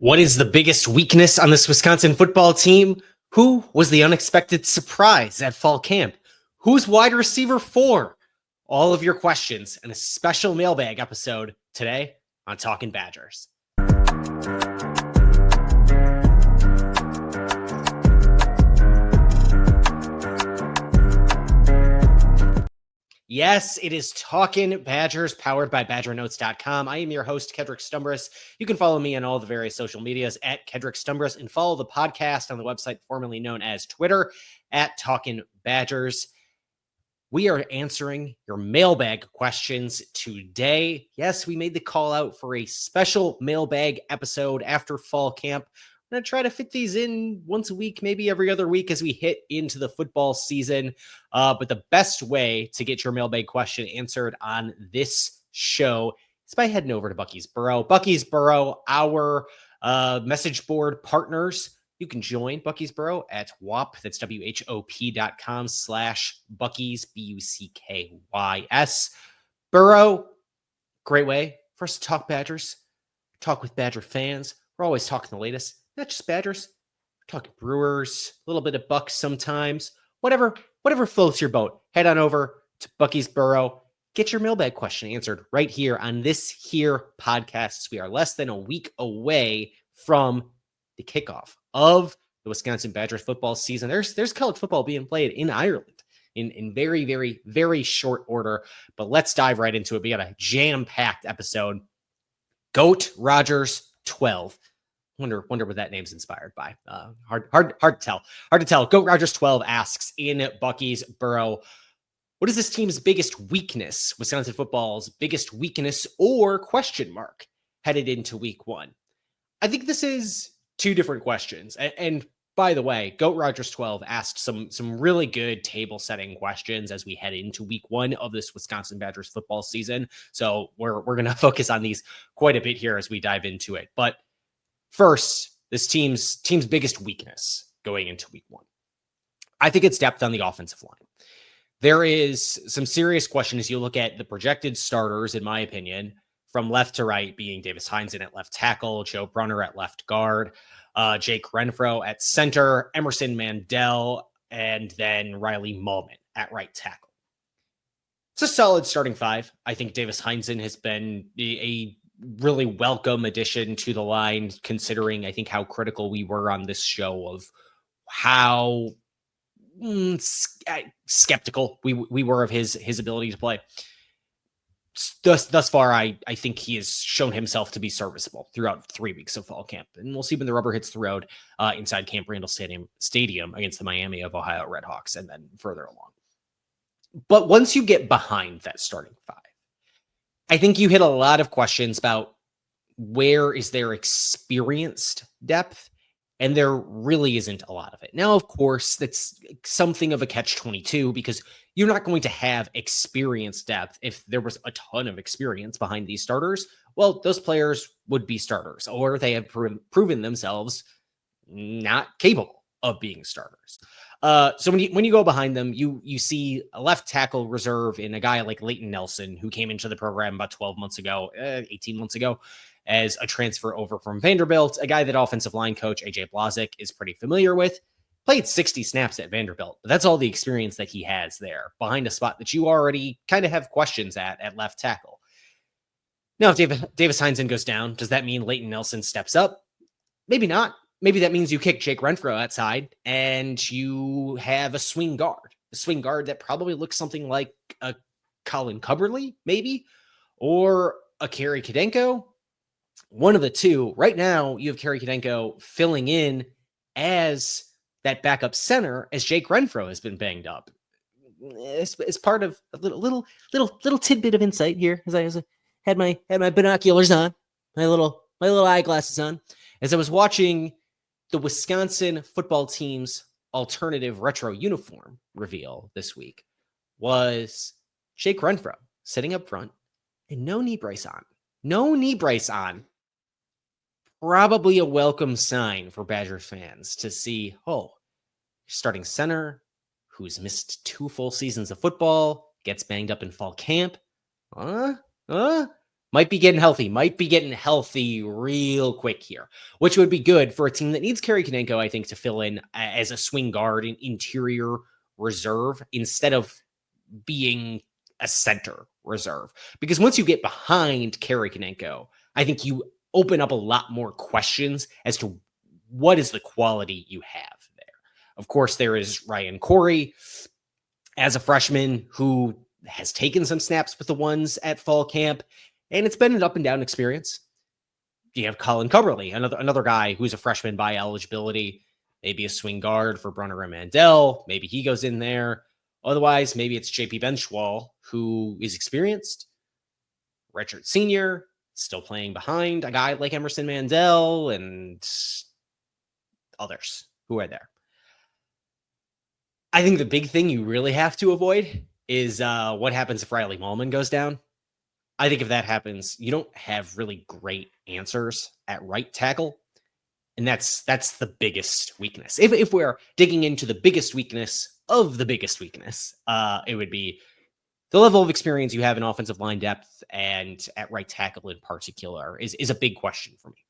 What is the biggest weakness on this Wisconsin football team? Who was the unexpected surprise at fall camp? Who's wide receiver 4? All of your questions in a special mailbag episode today on Talkin Badgers. Yes, it is Talkin Badgers, powered by BadgerNotes.com. I am your host, Kedrick Stumbris. You can follow me on all the various social medias at Kedrick Stumbris and follow the podcast on the website formerly known as Twitter at Talkin Badgers. We are answering your mailbag questions today. Yes, we made the call out for a special mailbag episode after fall camp. I'm going to try to fit these in once a week, maybe every other week as we hit into the football season. But the best way to get your mailbag question answered on this show is by heading over to Bucky's Burrow. Bucky's Burrow, our message board partners. You can join Bucky's Burrow at WHOP, that's WHOP.com/Bucky's, BUCKYS. Burrow, great way for us to talk Badgers, talk with Badger fans. We're always talking the latest, not just Badgers. We're talking Brewers, a little bit of Bucks sometimes. Whatever floats your boat. Head on over to Bucky's Burrow. Get your mailbag question answered right here on this here podcast. We are less than a week away from the kickoff of the Wisconsin Badgers football season. There's college football being played in Ireland in very, very, very short order. But let's dive right into it. We got a jam-packed episode. Goat Rogers 12. Wonder what that name's inspired by. Hard to tell. Hard to tell. Goat Rogers 12 asks in Bucky's Burrow, what is this team's biggest weakness? Wisconsin football's biggest weakness or question mark headed into week one? I think this is two different questions. And by the way, Goat Rogers 12 asked some really good table setting questions as we head into week one of this Wisconsin Badgers football season. So we're going to focus on these quite a bit here as we dive into it. But first, this team's biggest weakness going into week one, I think it's depth on the offensive line. There is some serious questions. You look at the projected starters, in my opinion, from left to right, being Davis Heinzen at left tackle, Joe Brunner at left guard, Jake Renfro at center, Emerson Mandel, and then Riley Mullman at right tackle. It's a solid starting five. I think Davis Heinzen has been a really welcome addition to the line, considering I think how critical we were on this show of how skeptical we were of his ability to play. Thus far, I think he has shown himself to be serviceable throughout 3 weeks of fall camp. And we'll see when the rubber hits the road inside Camp Randall Stadium against the Miami of Ohio Redhawks and then further along. But once you get behind that starting five, I think you hit a lot of questions about where is their experienced depth, and there really isn't a lot of it. Now, of course, that's something of a catch-22 because you're not going to have experienced depth if there was a ton of experience behind these starters. Well, those players would be starters, or they have proven themselves not capable of being starters. So when you go behind them, you see a left tackle reserve in a guy like Leighton Nelson, who came into the program about 18 months ago, as a transfer over from Vanderbilt, a guy that offensive line coach AJ Blazik is pretty familiar with. Played 60 snaps at Vanderbilt, but that's all the experience that he has there behind a spot that you already kind of have questions at left tackle. Now, if Davis Heinzen goes down, does that mean Leighton Nelson steps up? Maybe not. Maybe that means you kick Jake Renfro outside and you have a swing guard that probably looks something like a Colin Cubberly, maybe, or a Kerry Kadenko. One of the two. Right now, you have Kerry Kadenko filling in as that backup center as Jake Renfro has been banged up. It's part of a little tidbit of insight here as I had my binoculars on, my little eyeglasses on, as I was watching the Wisconsin football team's alternative retro uniform reveal this week. Was Jake Renfro sitting up front and no knee brace on. Probably a welcome sign for Badgers fans to see, starting center who's missed 2 full seasons of football, gets banged up in fall camp. Might be getting healthy real quick here, which would be good for a team that needs Kerry Konenko, I think, to fill in as a swing guard in interior reserve instead of being a center reserve. Because once you get behind Kerry Konenko, I think you open up a lot more questions as to what is the quality you have there. Of course, there is Ryan Corey as a freshman who has taken some snaps with the ones at fall camp, and it's been an up and down experience. You have Colin Cumberly, another guy who's a freshman by eligibility, maybe a swing guard for Brunner and Mandel. Maybe he goes in there. Otherwise, maybe it's JP Benchwall, who is experienced. Richard Sr., still playing behind a guy like Emerson Mandel and others who are there. I think the big thing you really have to avoid is what happens if Riley Mahlman goes down. I think if that happens, you don't have really great answers at right tackle. And that's the biggest weakness. If we're digging into the biggest weakness of the biggest weakness, it would be the level of experience you have in offensive line depth and at right tackle in particular is a big question for me.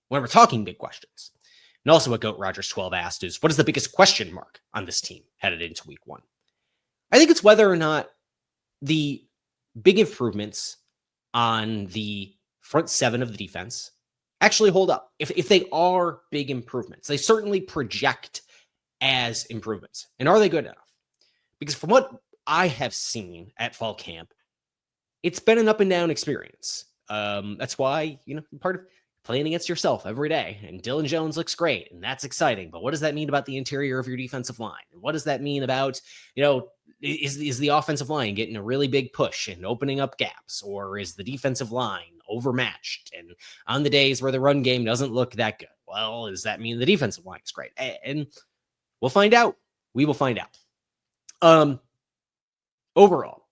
When we're talking big questions, and also what Goat Rogers 12 asked is, what is the biggest question mark on this team headed into week one? I think it's whether or not the big improvements on the front seven of the defense actually hold up. If they are big improvements, they certainly project as improvements. And are they good enough? Because from what I have seen at fall camp, it's been an up and down experience. That's why, part of playing against yourself every day. And Dylan Jones looks great, and that's exciting. But what does that mean about the interior of your defensive line? And what does that mean about, is the offensive line getting a really big push and opening up gaps? Or is the defensive line overmatched? And on the days where the run game doesn't look that good, well, does that mean the defensive line is great? And we'll find out. We will find out. Overall,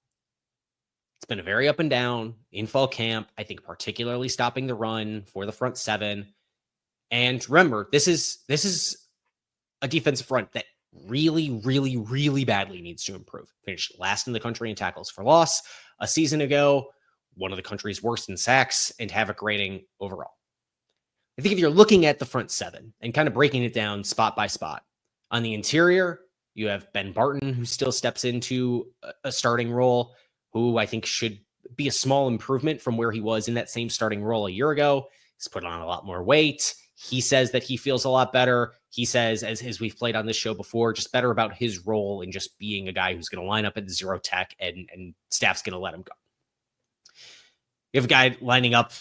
it's been a very up and down in fall camp. I think particularly stopping the run for the front seven. And remember, this is a defensive front that really, really, really badly needs to improve. Finished last in the country in tackles for loss a season ago, one of the country's worst in sacks and havoc rating overall. I think if you're looking at the front seven and kind of breaking it down spot by spot, on the interior, you have Ben Barton, who still steps into a starting role, who I think should be a small improvement from where he was in that same starting role a year ago. He's put on a lot more weight. He says that he feels a lot better. He says, as we've played on this show before, just better about his role in just being a guy who's going to line up at zero tech and staff's going to let him go. You have a guy lining up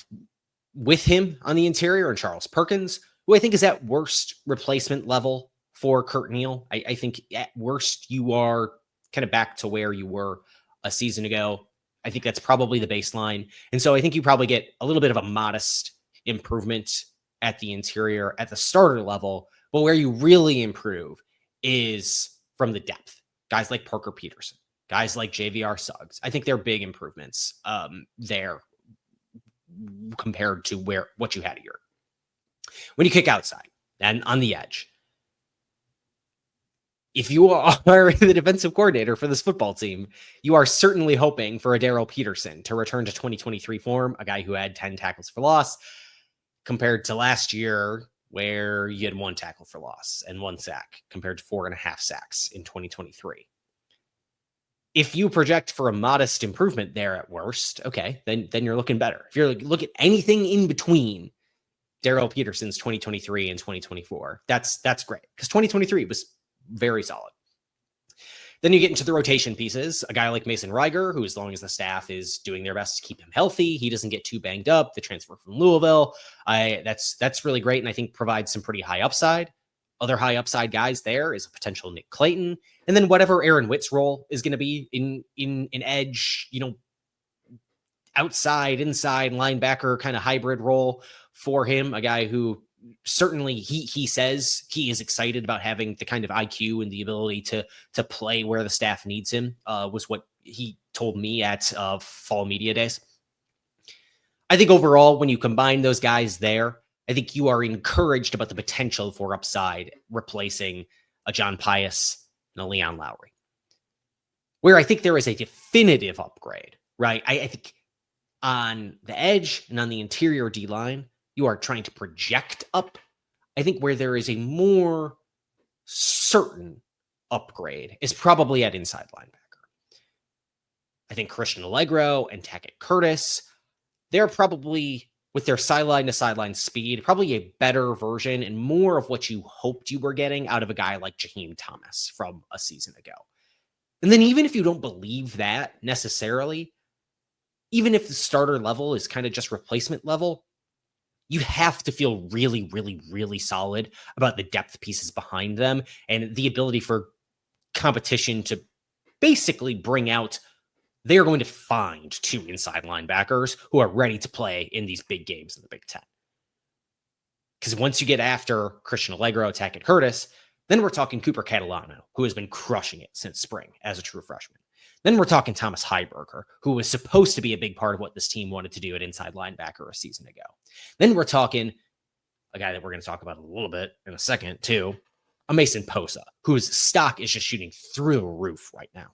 with him on the interior and Charles Perkins, who I think is at worst replacement level for Kurt Neal. I think at worst you are kind of back to where you were a season ago. I think that's probably the baseline. And so I think you probably get a little bit of a modest improvement at the interior at the starter level. But where you really improve is from the depth. Guys like Parker Peterson, guys like JVR Suggs. I think they're big improvements there compared to what you had a year. When you kick outside and on the edge, if you are the defensive coordinator for this football team, you are certainly hoping for a Darrell Peterson to return to 2023 form, a guy who had 10 tackles for loss, compared to last year where you had 1 tackle for loss and 1 sack, compared to 4.5 sacks in 2023. If you project for a modest improvement there at worst, okay, then you're looking better. If you're looking at anything in between Darrell Peterson's 2023 and 2024, that's great, because 2023 was very solid. Then you get into the rotation pieces. A guy like Mason Reiger, who, as long as the staff is doing their best to keep him healthy, he doesn't get too banged up. The transfer from Louisville, that's really great, and I think provides some pretty high upside. Other high upside guys there is a potential Nick Clayton, and then whatever Aaron Witt's role is going to be in an edge, outside, inside linebacker kind of hybrid role for him. A guy who certainly he says he is excited about having the kind of IQ and the ability to play where the staff needs him, was what he told me at fall media days. I think overall, when you combine those guys there, I think you are encouraged about the potential for upside replacing a John Pius and a Leon Lowry. Where I think there is a definitive upgrade, right? I think On the edge and on the interior D-line, you are trying to project up. I think where there is a more certain upgrade is probably at inside linebacker. I think Christian Allegro and Tackett Curtis, they're probably, with their sideline to sideline speed, probably a better version and more of what you hoped you were getting out of a guy like Jaheim Thomas from a season ago. And then even if you don't believe that necessarily, even if the starter level is kind of just replacement level, you have to feel really, really, really solid about the depth pieces behind them and the ability for competition to basically bring out, they're going to find 2 inside linebackers who are ready to play in these big games in the Big Ten. Because once you get after Christian Allegro, Tackett Curtis, then we're talking Cooper Catalano, who has been crushing it since spring as a true freshman. Then we're talking Thomas Heiberger, who was supposed to be a big part of what this team wanted to do at inside linebacker a season ago. Then we're talking a guy that we're going to talk about a little bit in a second, too, a Mason Posa, whose stock is just shooting through the roof right now.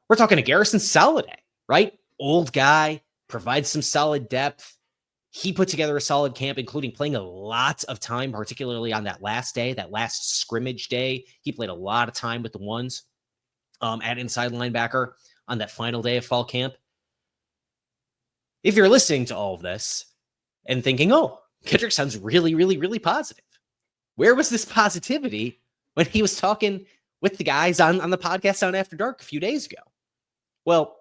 We're talking a Garrison Soliday, right? Old guy, provides some solid depth. He put together a solid camp, including playing a lot of time, particularly on that last day, that last scrimmage day. He played a lot of time with the ones at inside linebacker on that final day of fall camp. If you're listening to all of this and thinking, oh, Kedrick sounds really, really, really positive, where was this positivity when he was talking with the guys on the podcast on After Dark a few days ago? Well,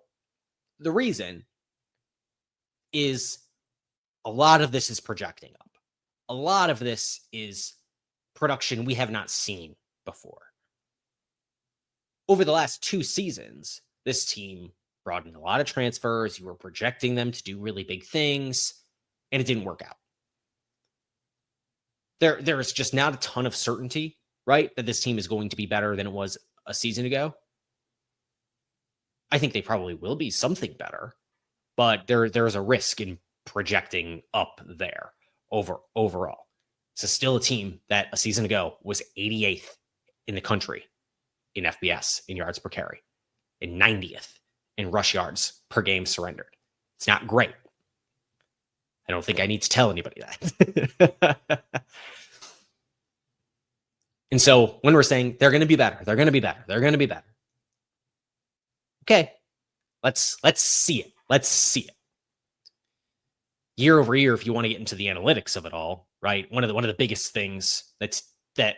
the reason is a lot of this is projecting up. A lot of this is production we have not seen before. Over the last 2 seasons, this team brought in a lot of transfers. You were projecting them to do really big things, and it didn't work out. There is just not a ton of certainty, right, that this team is going to be better than it was a season ago. I think they probably will be something better, but there's a risk in projecting up there overall. It's still a team that a season ago was 88th in the country in FBS in yards per carry, and 90th in rush yards per game surrendered. It's not great. I don't think I need to tell anybody that. And so when we're saying they're going to be better, they're going to be better, they're going to be better. Okay, let's see it. Let's see it. Year over year, if you want to get into the analytics of it all, right? One of the biggest things that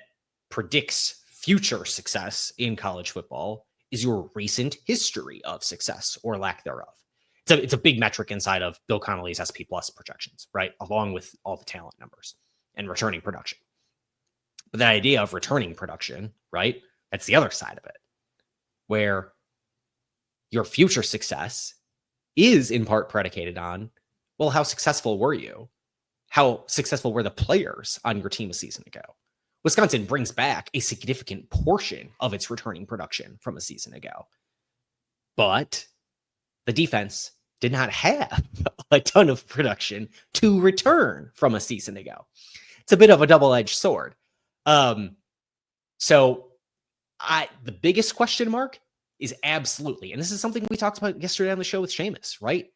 predicts future success in college football is your recent history of success or lack thereof. It's a big metric inside of Bill Connolly's SP Plus projections, right? Along with all the talent numbers and returning production. But the idea of returning production, right? That's the other side of it, where your future success is in part predicated on, well, how successful were you? How successful were the players on your team a season ago? Wisconsin brings back a significant portion of its returning production from a season ago. But the defense did not have a ton of production to return from a season ago. It's a bit of a double-edged sword. So the biggest question mark is absolutely, and this is something we talked about yesterday on the show with Seamus, right?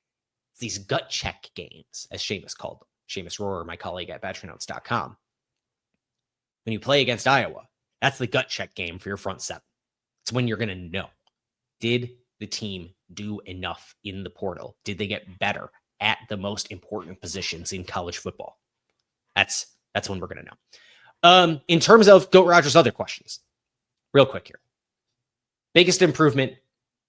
It's these gut check games, as Seamus called them. Seamus Rohrer, my colleague at BadgerNotes.com. When you play against Iowa, that's the gut check game for your front seven. It's when you're going to know, did the team do enough in the portal? Did they get better at the most important positions in college football? That's when we're going to know. In terms of Goat Rogers' other questions, real quick here. Biggest improvement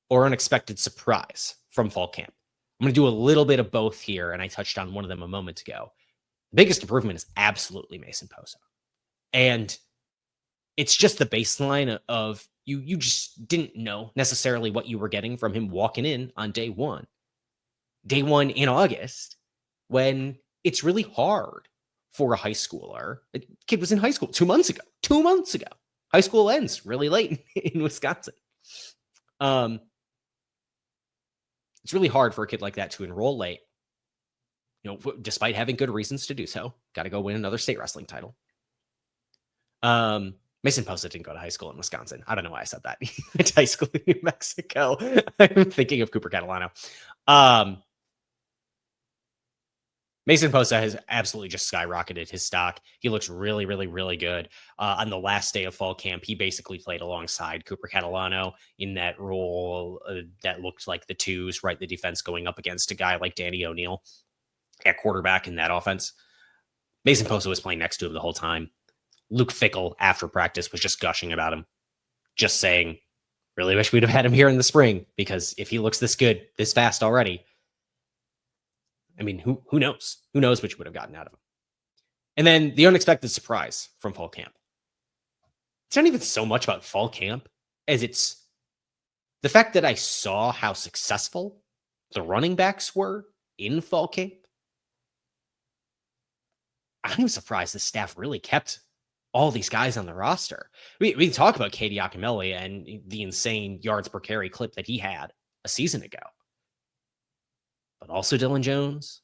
or unexpected surprise from fall camp? I'm going to do a little bit of both here, and I touched on one of them a moment ago. The biggest improvement is absolutely Mason Posa. And it's just the baseline of you just didn't know necessarily what you were getting from him walking in on day one. Day one in August, when it's really hard for a high schooler. The kid was in high school 2 months ago. 2 months ago. High school ends really late in Wisconsin. It's really hard for a kid like that to enroll late, despite having good reasons to do so. Got to go win another state wrestling title. Mason Posa didn't go to high school in Wisconsin. I don't know why I said that. He went to high school in New Mexico. I'm thinking of Cooper Catalano. Mason Posa has absolutely just skyrocketed his stock. He looks really, really, really good. On the last day of fall camp, he basically played alongside Cooper Catalano in that role that looked like the twos, right? The defense going up against a guy like Danny O'Neal at quarterback in that offense. Mason Posa was playing next to him the whole time. Luke Fickell, after practice, was just gushing about him, just saying, really wish we'd have had him here in the spring, because if he looks this good, this fast already, I mean, who knows? Who knows what you would have gotten out of him? And then the unexpected surprise from fall camp. It's not even so much about fall camp as it's the fact that I saw how successful the running backs were in fall camp. I'm surprised the staff really kept all these guys on the roster. We talk about Katie Akameli and the insane yards per carry clip that he had a season ago. But also Dylan Jones,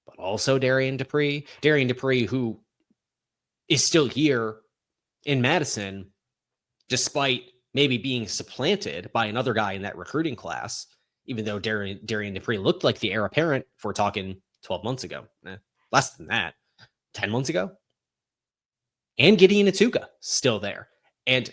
but also Darian Dupree. Darian Dupree, who is still here in Madison, despite maybe being supplanted by another guy in that recruiting class, even though Darian Dupree looked like the heir apparent, if we're talking 12 months ago. Less than that, 10 months ago. And Gideon Atuka still there. And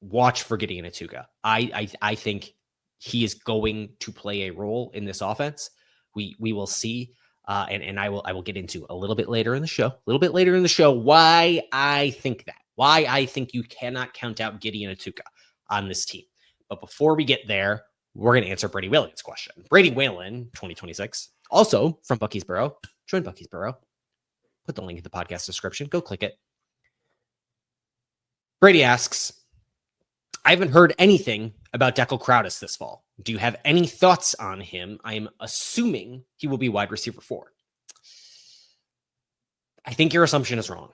watch for Gideon Atuka. I think he is going to play a role in this offense. We will see. And I will get into a little bit later in the show, why I think that. Why I think you cannot count out Gideon Atuka on this team. But before we get there, we're going to answer Brady Whalen's question. Brady Whalen, 2026, also from Buckysboro. Join Buckysboro. Put the link in the podcast description. Go click it. Brady asks, I haven't heard anything about Dekel Crowdus this fall. Do you have any thoughts on him? I'm assuming he will be wide receiver 4. I think your assumption is wrong.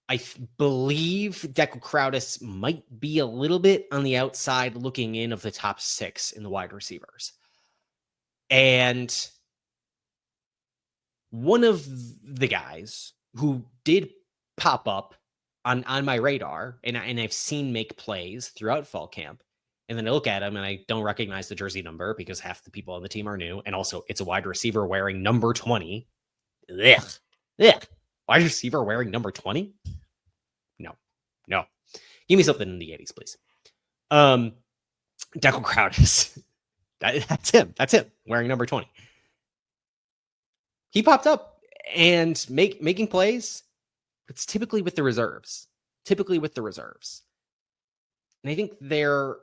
I believe Dekel Crowdus might be a little bit on the outside looking in of the top 6 in the wide receivers. And one of the guys who did pop up on my radar, and I've seen make plays throughout fall camp, and then I look at him and I don't recognize the jersey number because half the people on the team are new, and also it's a wide receiver wearing number 20. Ugh. Wide receiver wearing number 20? No. Give me something in the 80s, please. Dekel Crowdus. That's him wearing number 20. He popped up and making plays. It's typically with the reserves. And I think there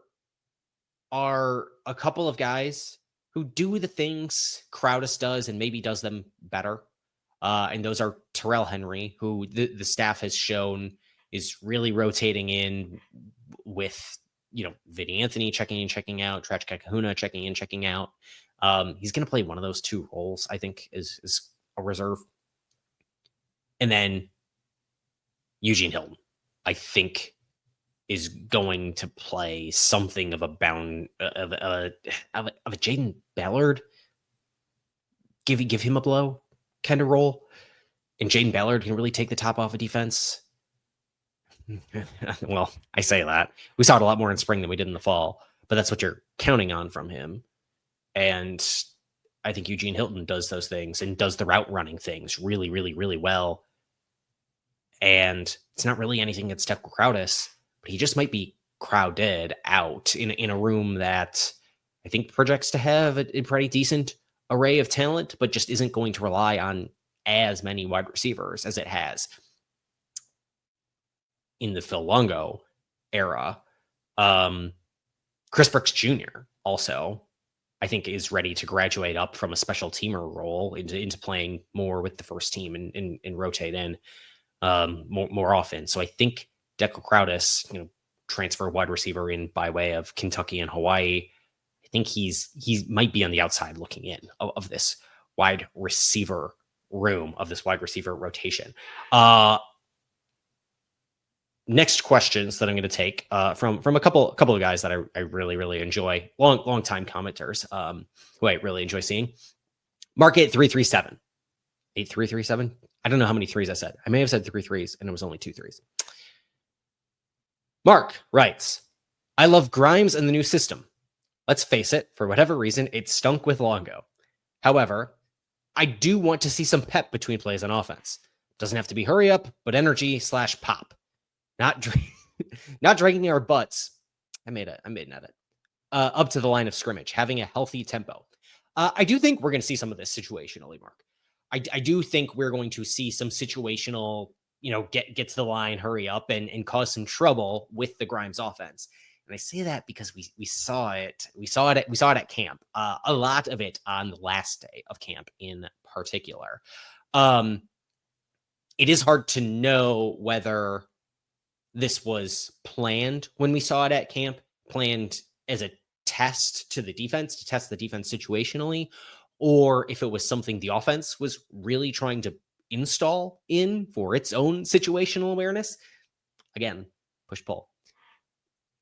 are a couple of guys who do the things Crowdus does and maybe does them better. And those are Terrell Henry, who the staff has shown is really rotating in with, Vinny Anthony checking in, checking out, Trach Kahuna checking in, checking out. He's going to play one of those 2 roles, I think, is a reserve. And then Eugene Hilton, I think, is going to play something of a Jaden Ballard. Give him a blow kind of role. And Jaden Ballard can really take the top off of defense. Well, I say that. We saw it a lot more in spring than we did in the fall, but that's what you're counting on from him. And I think Eugene Hilton does those things and does the route running things really, really, really well. And it's not really anything against Dekel Crowdus, but he just might be crowded out in a room that I think projects to have a pretty decent array of talent, but just isn't going to rely on as many wide receivers as it has in the Phil Longo era. Chris Brooks Jr. also, I think, is ready to graduate up from a special teamer role into playing more with the first team and rotate in more often. So I think Dekel Crowdus, transfer wide receiver in by way of Kentucky and Hawaii. I think he might be on the outside looking in of this wide receiver room, of this wide receiver rotation. Next questions that I'm going to take from a couple of guys that I really, really enjoy, long time commenters who I really enjoy seeing. Mark 8337. 8337. I don't know how many 3s I said. I may have said 3 3s and it was only 2 3s. Mark writes, I love Grimes and the new system. Let's face it, for whatever reason, it stunk with Longo. However, I do want to see some pep between plays on offense. Doesn't have to be hurry up, but energy / pop. Not not dragging our butts. I made an edit. Up to the line of scrimmage, having a healthy tempo. I do think we're going to see some of this situationally, Mark. I do think we're going to see some situational, get to the line, hurry up, and cause some trouble with the Grimes offense. And I say that because we saw it. We saw it at camp. A lot of it on the last day of camp in particular. It is hard to know whether this was planned when we saw it at camp, planned as a test to the defense, to test the defense situationally, or if it was something the offense was really trying to install in for its own situational awareness. Again, push-pull.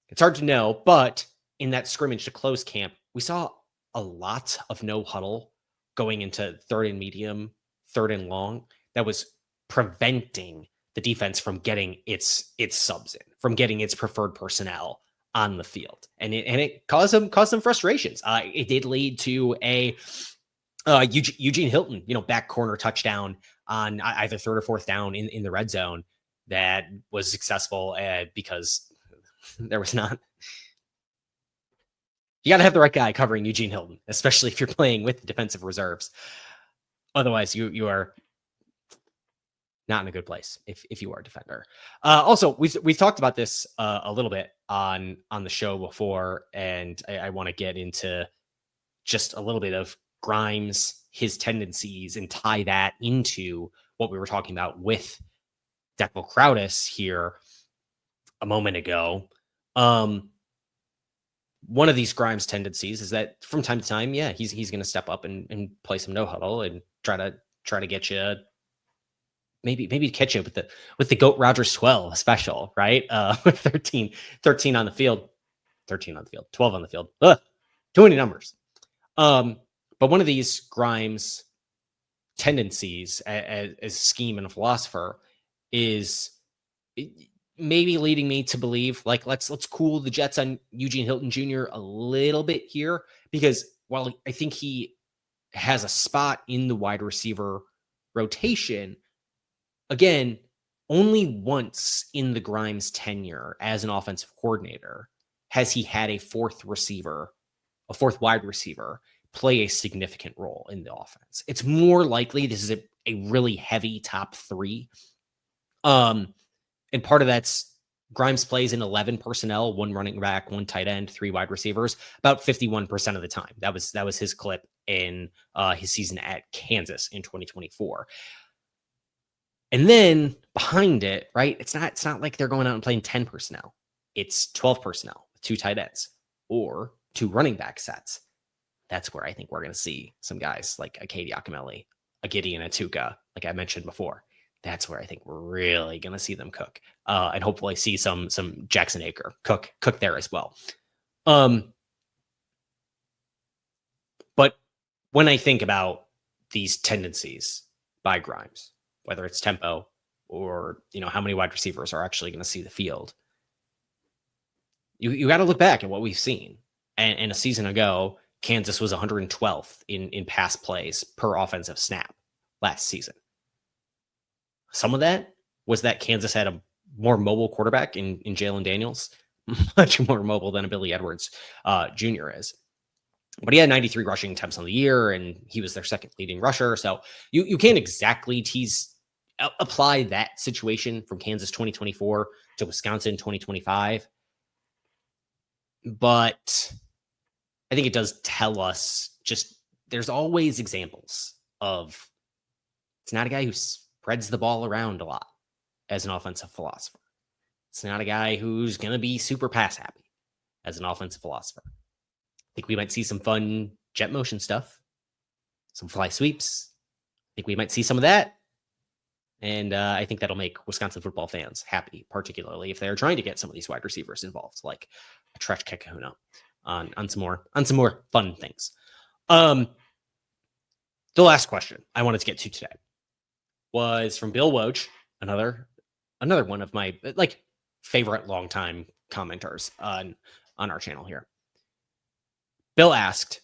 It's hard to know, but in that scrimmage to close camp, we saw a lot of no huddle going into third and medium, third and long. That was preventing the defense from getting its subs in, from getting its preferred personnel on the field, and it caused some frustrations. It did lead to a Eugene Hilton, back corner touchdown on either third or fourth down in the red zone that was successful because there was not. You got to have the right guy covering Eugene Hilton, especially if you're playing with the defensive reserves. Otherwise, you are not in a good place if you are a defender. Also, we've talked about this a little bit on the show before, and I want to get into just a little bit of Grimes, his tendencies, and tie that into what we were talking about with Dekel Crowdus here a moment ago. One of these Grimes tendencies is that from time to time, he's going to step up and play some no huddle and try to get you. Maybe catch you with the Goat Rogers 12 special, right? 13 on the field, 12 on the field. Ugh, too many numbers. But one of these Grimes tendencies as a scheme and a philosopher is maybe leading me to believe like let's cool the jets on Eugene Hilton Jr. a little bit here, because while I think he has a spot in the wide receiver rotation, again, only once in the Grimes tenure as an offensive coordinator has he had a fourth wide receiver, play a significant role in the offense. It's more likely this is a really heavy top three. And part of that's Grimes plays in 11 personnel, 1 running back, 1 tight end, 3 wide receivers, about 51% of the time. That was his clip in his season at Kansas in 2024. And then behind it, right? It's not like they're going out and playing 10 personnel. It's 12 personnel, 2 tight ends, or 2 running back sets. That's where I think we're going to see some guys like a Katie Akameli, a Gideon Atuka, like I mentioned before. That's where I think we're really going to see them cook, and hopefully see some Jackson Aker cook there as well. But when I think about these tendencies by Grimes, whether it's tempo or how many wide receivers are actually going to see the field, you got to look back at what we've seen. And a season ago, Kansas was 112th in pass plays per offensive snap last season. Some of that was that Kansas had a more mobile quarterback in Jalen Daniels, much more mobile than a Billy Edwards Jr. is. But he had 93 rushing attempts on the year, and he was their second leading rusher. So you can't exactly apply that situation from Kansas 2024 to Wisconsin 2025. But I think it does tell us just there's always examples of it's not a guy who spreads the ball around a lot as an offensive philosopher. It's not a guy who's going to be super pass happy as an offensive philosopher. I think we might see some fun jet motion stuff, some fly sweeps. I think we might see some of that. And I think that'll make Wisconsin football fans happy, particularly if they're trying to get some of these wide receivers involved, like a Tresh Kekahuna on some more fun things. The last question I wanted to get to today was from Bill Woj, another one of my favorite longtime commenters on our channel here. Bill asked,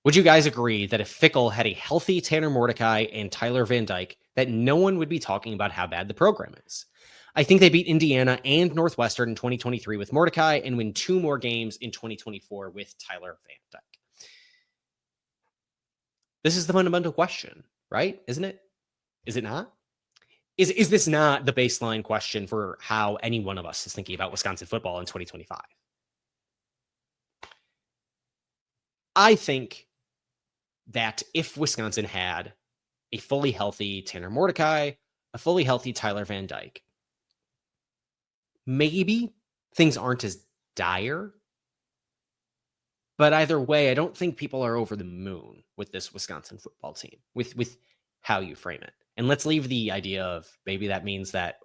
Would you guys agree that if Fickle had a healthy Tanner Mordecai and Tyler Van Dyke, that no one would be talking about how bad the program is? I think they beat Indiana and Northwestern in 2023 with Mordecai and win 2 more games in 2024 with Tyler Van Dyke. This is the fundamental question, right? Isn't it? Is it not? Is this not the baseline question for how any one of us is thinking about Wisconsin football in 2025? I think that if Wisconsin had a fully healthy Tanner Mordecai, a fully healthy Tyler Van Dyke, maybe things aren't as dire. But either way, I don't think people are over the moon with this Wisconsin football team, with how you frame it. And let's leave the idea of maybe that means that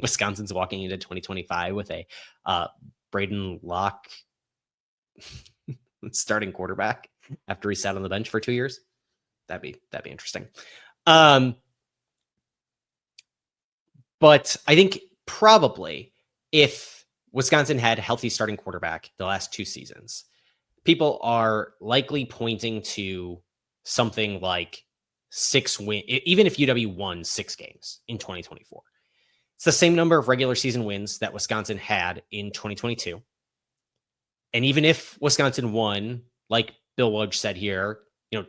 Wisconsin's walking into 2025 with a Braden Locke starting quarterback after he sat on the bench for 2 years. That'd be interesting. But I think probably if Wisconsin had a healthy starting quarterback the last 2 seasons, people are likely pointing to something like 6 wins, even if UW won 6 games in 2024. It's the same number of regular season wins that Wisconsin had in 2022. And even if Wisconsin won, like Bill Woj said here,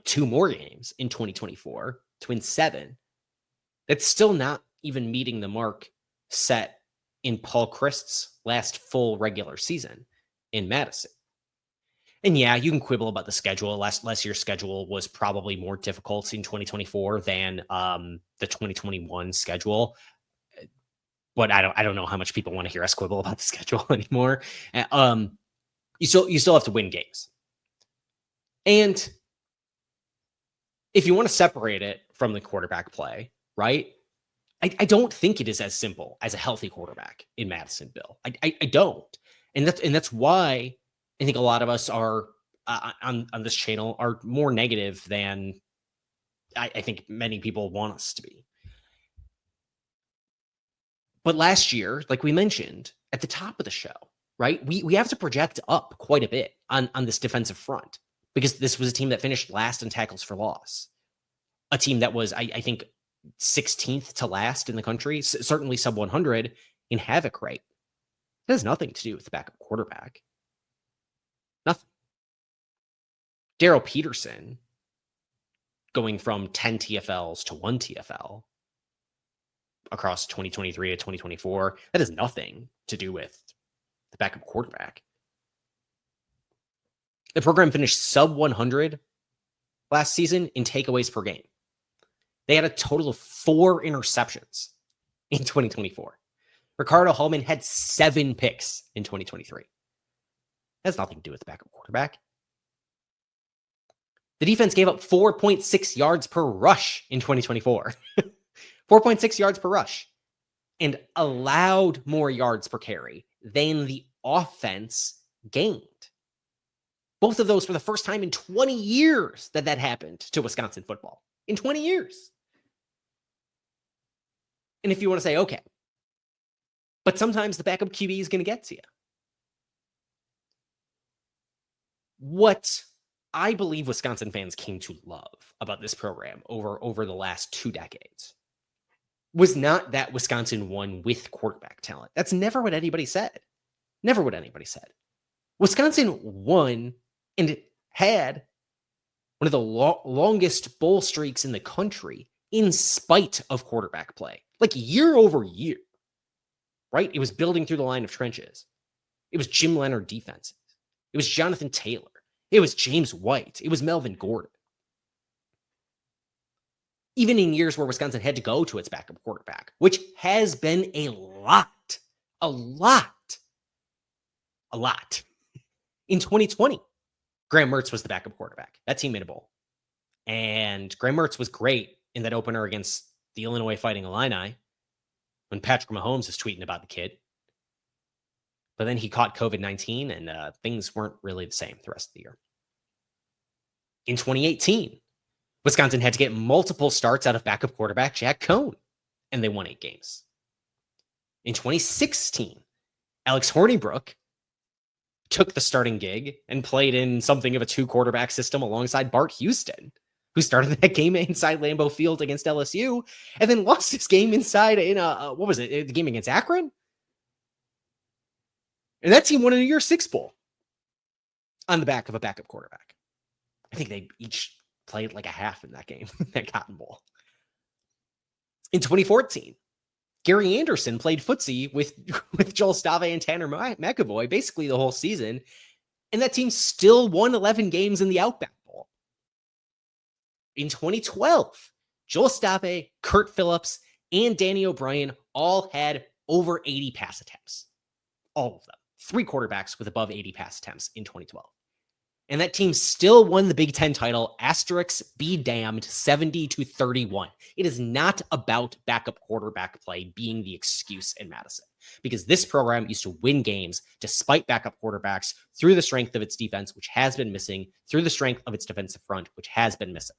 2 more games in 2024 to win 7, that's still not even meeting the mark set in Paul Christ's last full regular season in Madison. And yeah, you can quibble about the schedule. Last year's schedule was probably more difficult in 2024 than the 2021 schedule. But I don't know how much people want to hear us quibble about the schedule anymore. You still have to win games. And if you want to separate it from the quarterback play, right? I don't think it is as simple as a healthy quarterback in Madison, Bill. I don't. And that's why I think a lot of us are on this channel are more negative than I think many people want us to be. But last year, like we mentioned at the top of the show, right? We have to project up quite a bit on this defensive front because this was a team that finished last in tackles for loss. A team that was, I think, 16th to last in the country, certainly sub 100 in havoc rate. That has nothing to do with the backup quarterback. Nothing. Daryl Peterson going from 10 TFLs to 1 TFL across 2023 to 2024, that has nothing to do with the backup quarterback. The program finished sub 100 last season in takeaways per game. They had a total of 4 interceptions in 2024. Ricardo Hallman had 7 picks in 2023. That has nothing to do with the backup quarterback. The defense gave up 4.6 yards per rush in 2024. 4.6 yards per rush. And allowed more yards per carry than the offense gained. Both of those for the first time in 20 years that happened to Wisconsin football. In 20 years. And if you want to say, okay, but sometimes the backup QB is going to get to you. What I believe Wisconsin fans came to love about this program over the last 2 decades was not that Wisconsin won with quarterback talent. That's never what anybody said. Never what anybody said. Wisconsin won and had one of the longest bowl streaks in the country in spite of quarterback play. Like year over year, right? It was building through the line of trenches. It was Jim Leonard defenses. It was Jonathan Taylor. It was James White. It was Melvin Gordon. Even in years where Wisconsin had to go to its backup quarterback, which has been a lot. In 2020, Graham Mertz was the backup quarterback. That team made a bowl. And Graham Mertz was great in that opener against the Illinois Fighting Illini when Patrick Mahomes is tweeting about the kid. But then he caught COVID-19 and things weren't really the same the rest of the year. In 2018, Wisconsin had to get multiple starts out of backup quarterback Jack Cohn, and they won 8 games. In 2016, Alex Hornibrook took the starting gig and played in something of a 2-quarterback system alongside Bart Houston, who started that game inside Lambeau Field against LSU and then lost his game inside in what was it? The game against Akron? And that team won a New Year's Six Bowl on the back of a backup quarterback. I think they each played like a half in that game, that Cotton Bowl. In 2014, Gary Anderson played footsie with Joel Stave and Tanner McAvoy basically the whole season, and that team still won 11 games in the Outback Bowl. In 2012, Joel Stave, Kurt Phillips, and Danny O'Brien all had over 80 pass attempts. All of them. 3 quarterbacks with above 80 pass attempts in 2012. And that team still won the Big Ten title, asterisk be damned, 70-31. It is not about backup quarterback play being the excuse in Madison, because this program used to win games despite backup quarterbacks through the strength of its defense, which has been missing, through the strength of its defensive front, which has been missing.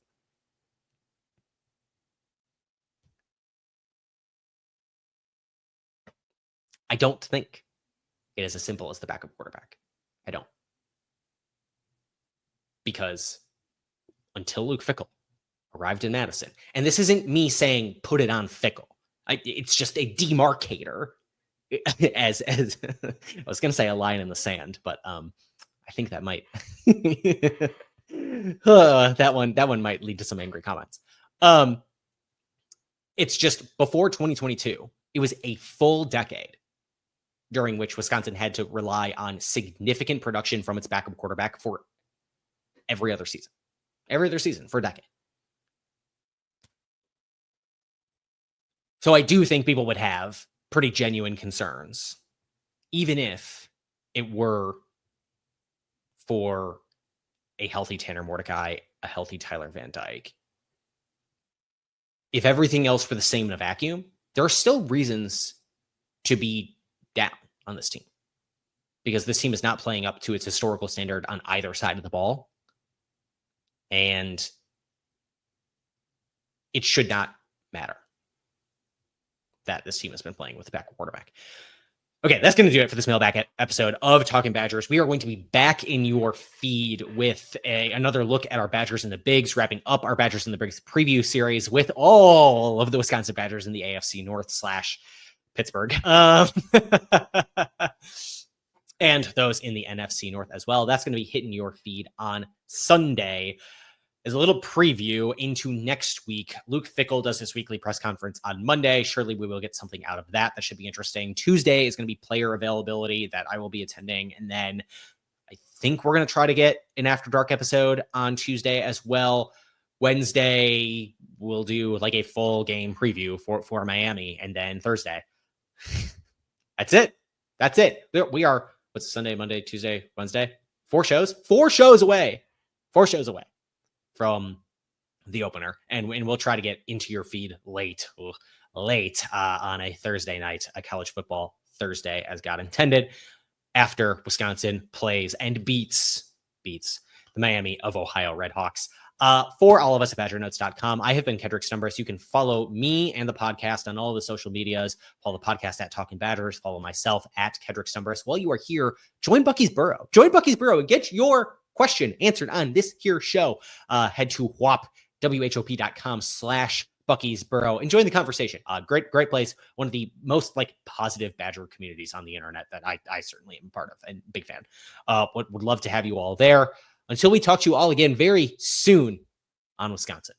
I don't think it is as simple as the backup quarterback. I don't. Because until Luke Fickell arrived in Madison, and this isn't me saying put it on Fickell, it's just a demarcator. As I was going to say a line in the sand, but I think that might that one might lead to some angry comments. It's just before 2022, it was a full decade during which Wisconsin had to rely on significant production from its backup quarterback for every other season for a decade. So I do think people would have pretty genuine concerns, even if it were for a healthy Tanner Mordecai, a healthy Tyler Van Dyke. If everything else were the same in a vacuum, there are still reasons to be down on this team, because this team is not playing up to its historical standard on either side of the ball. And it should not matter that this team has been playing with the backup quarterback. Okay, that's going to do it for this mailbag episode of Talkin Badgers. We are going to be back in your feed with another look at our Badgers in the Bigs, wrapping up our Badgers in the Bigs preview series with all of the Wisconsin Badgers in the AFC North / Pittsburgh. And those in the NFC North as well. That's going to be hitting your feed on Sunday. As a little preview into next week, Luke Fickell does his weekly press conference on Monday. Surely we will get something out of that. That should be interesting. Tuesday is going to be player availability that I will be attending. And then I think we're going to try to get an After Dark episode on Tuesday as well. Wednesday, we'll do like a full game preview for Miami. And then Thursday. That's it. We are, what's Sunday, Monday, Tuesday, Wednesday? 4 shows? 4 shows away. 4 shows away from the opener, and we'll try to get into your feed late on a Thursday night, a college football Thursday, as God intended, after Wisconsin plays and beats the Miami of Ohio Redhawks. For all of us at BadgerNotes.com, I have been Kedrick Stumbris. You can follow me and the podcast on all the social medias. Follow the podcast at Talkin Badgers. Follow myself at Kedrick Stumbris. While you are here, join Bucky's Burrow. And get your question answered on this here show. Head to WHOP.com/Bucky's Burrow and join the conversation. Great place. One of the most positive Badger communities on the internet that I certainly am part of and big fan. Would love to have you all there. Until we talk to you all again very soon on Wisconsin.